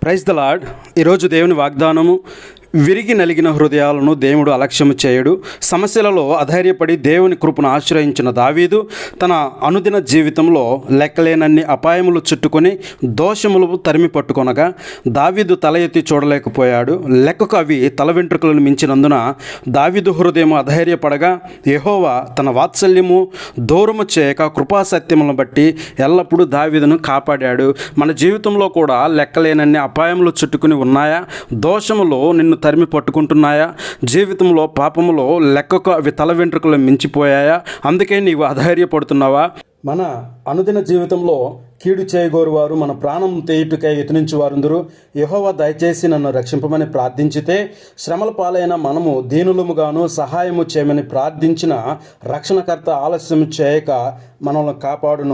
Praise the lord. ఈరోజు దేవుని వాగ్దానము, విరిగి నలిగిన హృదయాలను దేవుడు అలక్ష్యము చేయడు. సమస్యలలో అధైర్యపడి దేవుని కృపను ఆశ్రయించిన దావీదు తన అనుదిన జీవితంలో లెక్కలేనన్ని అపాయములు చుట్టుకొని దోషములు తరిమి పట్టుకొనగా దావీదు తల ఎత్తి చూడలేకపోయాడు. లెక్కకు అవి తల వెంట్రుకలను మించినందున దావీదు హృదయం అధైర్యపడగా యెహోవా తన వాత్సల్యము దూరము చేయక కృపాసత్యములను బట్టి ఎల్లప్పుడూ దావీదును కాపాడాడు. మన జీవితంలో కూడా లెక్కలేనన్ని అపాయములు చుట్టుకుని ఉన్నాయా? దోషములో నిన్ను తరిమి పట్టుకుంటున్నాయా? జీవితంలో పాపములో లెక్కకు అవి తల వెంట్రుకలు మించిపోయాయా? అందుకే నీవు అధైర్యపడుతున్నావా? మన అనుదిన జీవితంలో కీడు చేయగోరు వారు మన ప్రాణం తేయుటకై యత్నించు వారందరూ యెహోవా దయచేసి నన్ను రక్షింపమని ప్రార్థించితే, శ్రమల పాలైన మనము దీనులముగాను సహాయము చేయమని ప్రార్థించిన రక్షణకర్త ఆలస్యం చేయక మనల్ని కాపాడును.